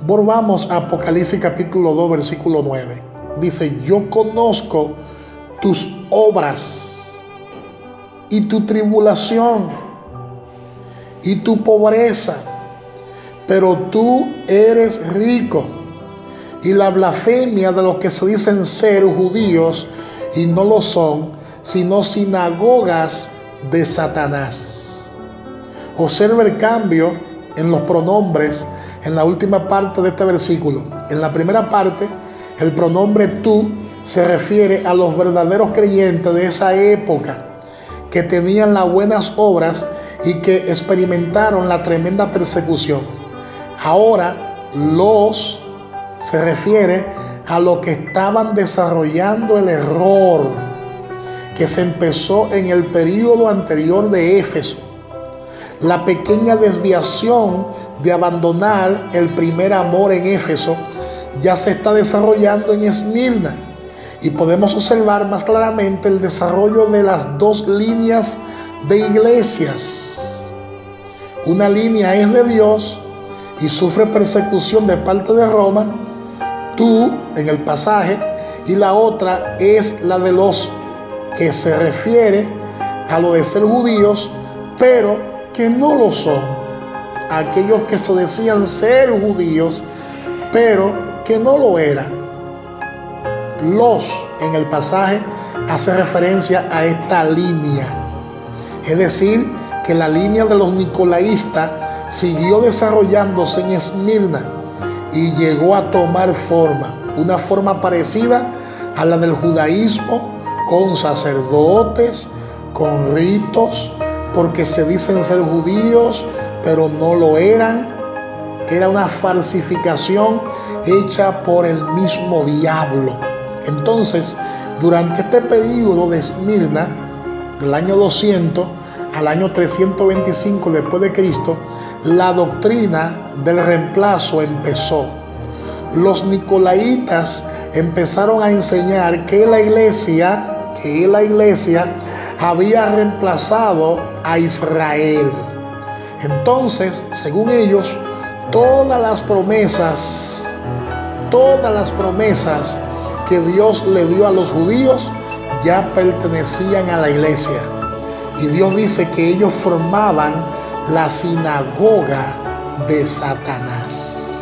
Volvamos a Apocalipsis capítulo 2, versículo 9. Dice: yo conozco tus obras y tu tribulación y tu pobreza, pero tú eres rico, y la blasfemia de los que se dicen ser judíos y no lo son, sino sinagogas de Satanás. Observa el cambio en los pronombres en la última parte de este versículo. En la primera parte, el pronombre tú se refiere a los verdaderos creyentes de esa época que tenían las buenas obras y que experimentaron la tremenda persecución. Ahora los se refiere a los que estaban desarrollando el error que se empezó en el período anterior de Éfeso. La pequeña desviación de abandonar el primer amor en Éfeso ya se está desarrollando en Esmirna, y podemos observar más claramente el desarrollo de las dos líneas de iglesias. Una línea es de Dios y sufre persecución de parte de Roma, tú en el pasaje, y la otra es la de los que se refiere a lo de ser judíos, pero que no lo son. Aquellos que se decían ser judíos, pero que no lo eran. Los en el pasaje hace referencia a esta línea. Es decir, que la línea de los nicolaístas siguió desarrollándose en Esmirna y llegó a tomar forma, una forma parecida a la del judaísmo, con sacerdotes, con ritos, porque se dicen ser judíos, pero no lo eran. Era una falsificación hecha por el mismo diablo. Entonces, durante este periodo de Esmirna, del año 200 al año 325 después de Cristo, la doctrina del reemplazo empezó. Los nicolaitas empezaron a enseñar que la iglesia había reemplazado a Israel. Entonces, según ellos, todas las promesas que Dios le dio a los judíos ya pertenecían a la iglesia. Y Dios dice que ellos formaban la sinagoga de Satanás.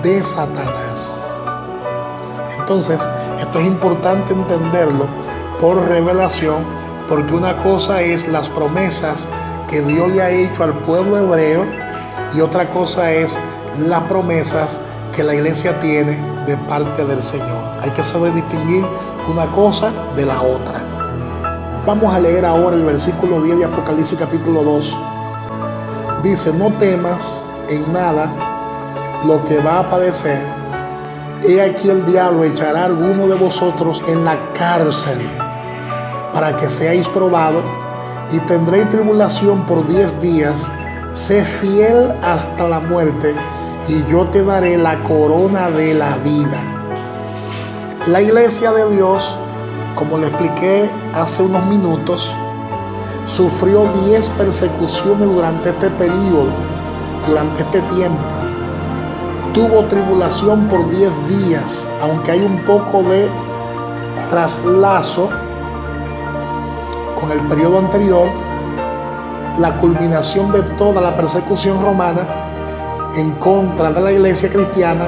De Satanás. Entonces, esto es importante entenderlo por revelación, porque una cosa es las promesas que Dios le ha hecho al pueblo hebreo y otra cosa es las promesas que la iglesia tiene de parte del Señor. Hay que saber distinguir una cosa de la otra. Vamos a leer ahora el versículo 10 de Apocalipsis capítulo 2. Dice: no temas en nada lo que va a padecer. He aquí el diablo echará a alguno de vosotros en la cárcel para que seáis probados, y tendréis tribulación por 10 días. Sé fiel hasta la muerte, y yo te daré la corona de la vida. La iglesia de Dios, como le expliqué hace unos minutos, sufrió 10 persecuciones durante este periodo, durante este tiempo. Tuvo tribulación por 10 días, aunque hay un poco de traslazo con el periodo anterior. La culminación de toda la persecución romana en contra de la iglesia cristiana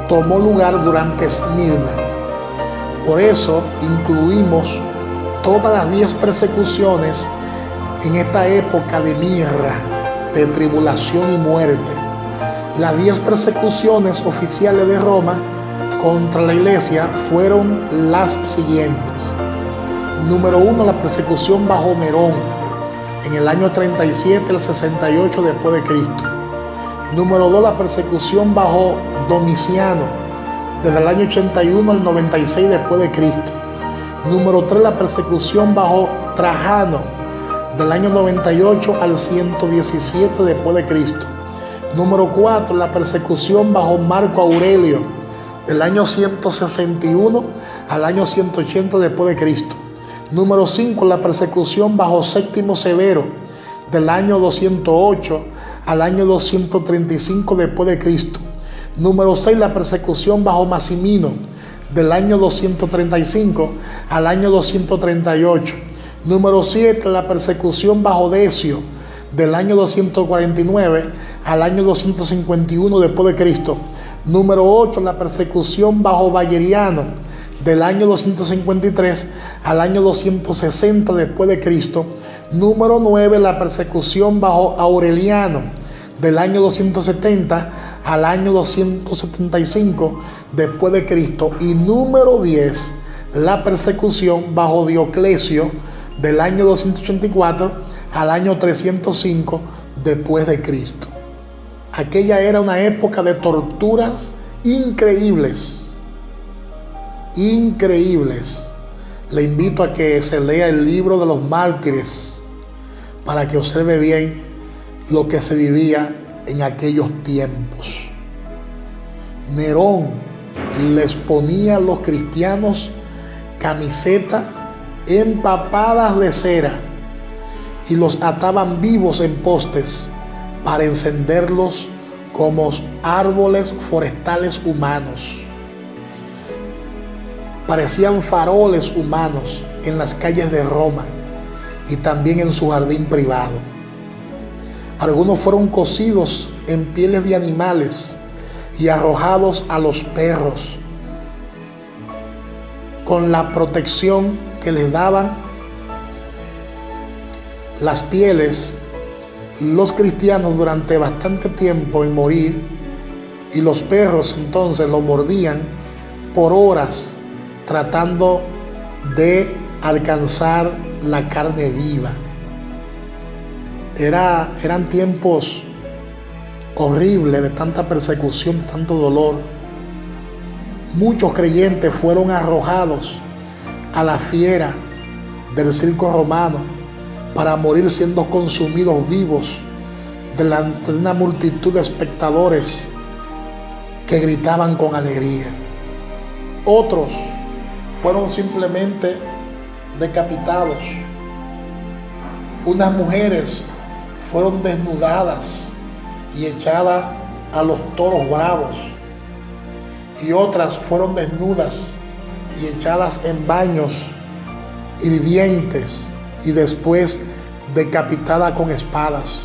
tomó lugar durante Esmirna. Por eso incluimos todas las 10 persecuciones en esta época de mirra, de tribulación y muerte. Las 10 persecuciones oficiales de Roma contra la iglesia fueron las siguientes. Número 1, la persecución bajo Nerón, en el año 37 al 68 después de Cristo. Número 2, la persecución bajo Domiciano, desde el año 81 al 96 después de Cristo. Número 3, la persecución bajo Trajano, del año 98 al 117 después de Cristo. Número 4, la persecución bajo Marco Aurelio, del año 161 al año 180 después de Cristo. Número 5, la persecución bajo Séptimo Severo, del año 208 al año 235 después de Cristo. Número 6, la persecución bajo Massimino, del año 235 al año 238. Número 7, la persecución bajo Decio, del año 249 al año 251 después de Cristo. Número 8, la persecución bajo Valeriano, del año 253 al año 260 después de Cristo. Número 9, la persecución bajo Aureliano, del año 270 al año 275 después de Cristo. Y número 10, la persecución bajo Dioclesio, del año 284 al año 305 después de Cristo. Aquella era una época de torturas increíbles. Increíbles. Le invito a que se lea el libro de los mártires para que observe bien lo que se vivía en aquellos tiempos. Nerón les ponía a los cristianos camisetas empapadas de cera y los ataban vivos en postes para encenderlos como árboles forestales humanos. Parecían faroles humanos en las calles de Roma y también en su jardín privado. Algunos fueron cocidos en pieles de animales y arrojados a los perros. Con la protección que les daban las pieles, los cristianos durante bastante tiempo en morir, y los perros entonces lo mordían por horas tratando de alcanzar la carne viva. Eran tiempos horribles de tanta persecución, de tanto dolor. Muchos creyentes fueron arrojados a la fiera del circo romano para morir siendo consumidos vivos delante de una multitud de espectadores que gritaban con alegría. Otros fueron simplemente decapitados. Unas mujeres fueron desnudadas y echadas a los toros bravos, y otras fueron desnudas y echadas en baños hirvientes y después decapitadas con espadas.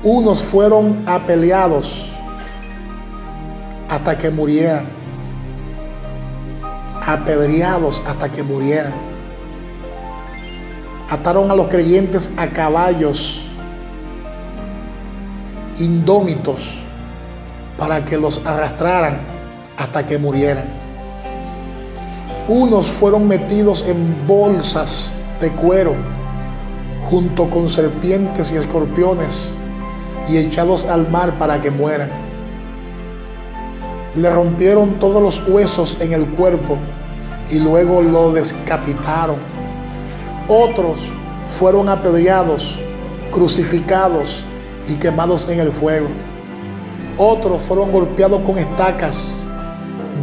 Unos fueron apedreados hasta que murieran. Apedreados hasta que murieran. Ataron a los creyentes a caballos indómitos para que los arrastraran hasta que murieran. Unos fueron metidos en bolsas de cuero junto con serpientes y escorpiones y echados al mar para que mueran. Le rompieron todos los huesos en el cuerpo y luego lo decapitaron. Otros fueron apedreados, crucificados y quemados en el fuego. Otros fueron golpeados con estacas,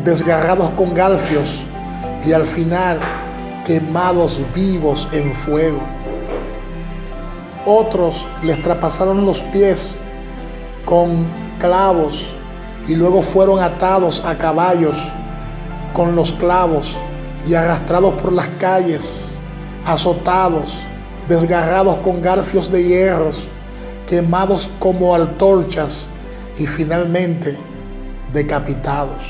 desgarrados con garfios y al final quemados vivos en fuego. Otros les traspasaron los pies con clavos y luego fueron atados a caballos con los clavos y arrastrados por las calles, azotados, desgarrados con garfios de hierros, quemados como antorchas y finalmente decapitados.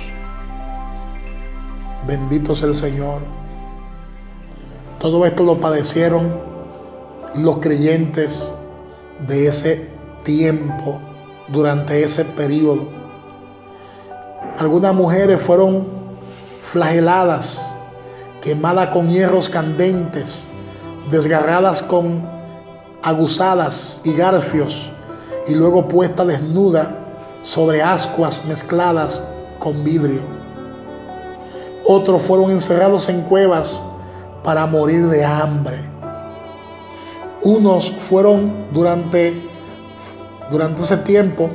Bendito sea el Señor. Todo esto lo padecieron los creyentes de ese tiempo, durante ese periodo. Algunas mujeres fueron flageladas, quemadas con hierros candentes, desgarradas con aguzadas y garfios, y luego puestas desnudas sobre ascuas mezcladas con vidrio. Otros fueron encerrados en cuevas para morir de hambre. Unos fueron durante ese tiempo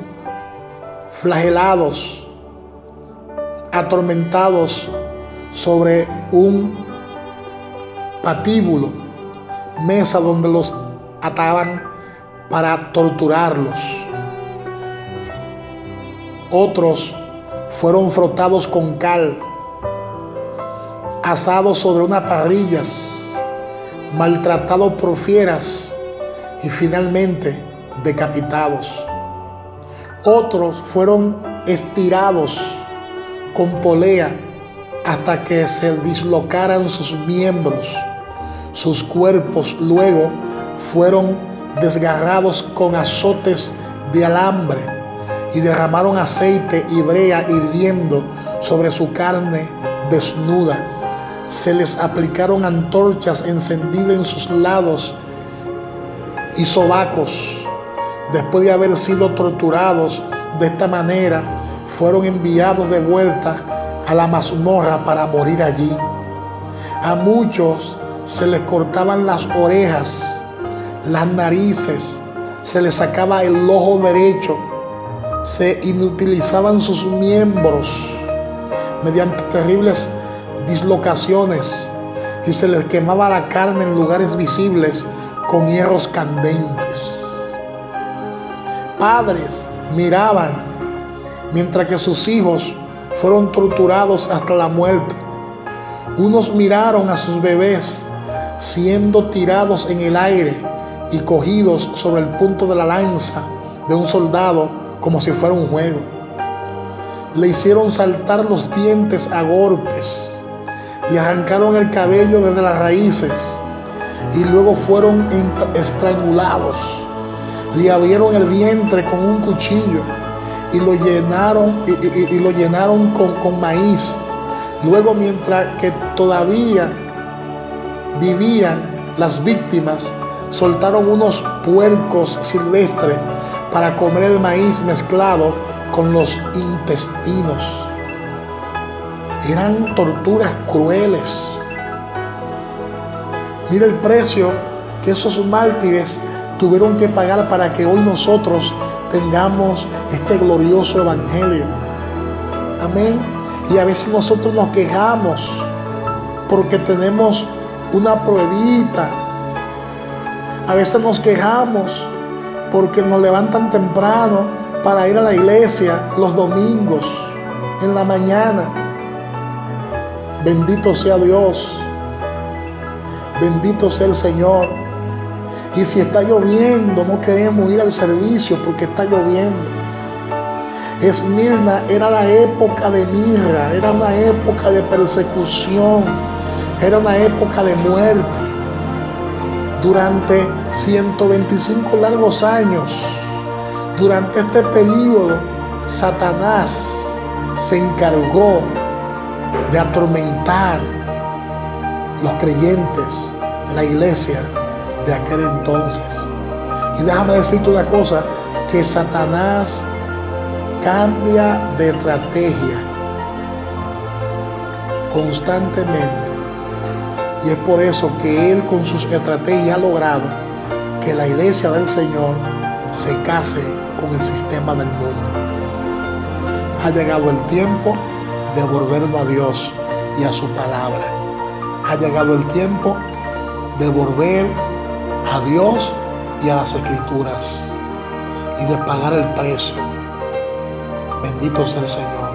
flagelados, atormentados sobre un patíbulo, mesa donde los ataban para torturarlos. Otros fueron frotados con cal, asados sobre unas parrillas, maltratados por fieras y finalmente decapitados. Otros fueron estirados con polea hasta que se dislocaran sus miembros. Sus cuerpos luego fueron desgarrados con azotes de alambre y derramaron aceite y brea hirviendo sobre su carne desnuda. Se les aplicaron antorchas encendidas en sus lados y sobacos. Después de haber sido torturados de esta manera, fueron enviados de vuelta a la mazmorra para morir allí. A muchos se les cortaban las orejas, las narices, se les sacaba el ojo derecho, se inutilizaban sus miembros mediante terribles dislocaciones y se les quemaba la carne en lugares visibles con hierros candentes. Padres miraban mientras que sus hijos fueron torturados hasta la muerte. Unos miraron a sus bebés siendo tirados en el aire y cogidos sobre el punto de la lanza de un soldado como si fuera un juego. Le hicieron saltar los dientes a golpes, le arrancaron el cabello desde las raíces y luego fueron estrangulados. Le abrieron el vientre con un cuchillo y lo llenaron, con maíz. Luego, mientras que todavía vivían las víctimas, soltaron unos puercos silvestres para comer el maíz mezclado con los intestinos. Eran torturas crueles. Mira el precio que esos mártires tuvieron que pagar para que hoy nosotros tengamos este glorioso evangelio. Amén. Y a veces nosotros nos quejamos porque tenemos una pruebita. A veces nos quejamos porque nos levantan temprano para ir a la iglesia los domingos en la mañana. Bendito sea Dios. Bendito sea el Señor. Y si está lloviendo, no queremos ir al servicio porque está lloviendo. Esmirna era la época de mirra, era una época de persecución, era una época de muerte. Durante 125 largos años, durante este periodo, Satanás se encargó de atormentar los creyentes, la iglesia de aquel entonces. Y déjame decirte una cosa, que Satanás cambia de estrategia constantemente. Y es por eso que él con sus estrategias ha logrado que la iglesia del Señor se case con el sistema del mundo. Ha llegado el tiempo de volvernos a Dios y a su palabra. Ha llegado el tiempo de volver a Dios y a las Escrituras y de pagar el precio. Bendito sea el Señor.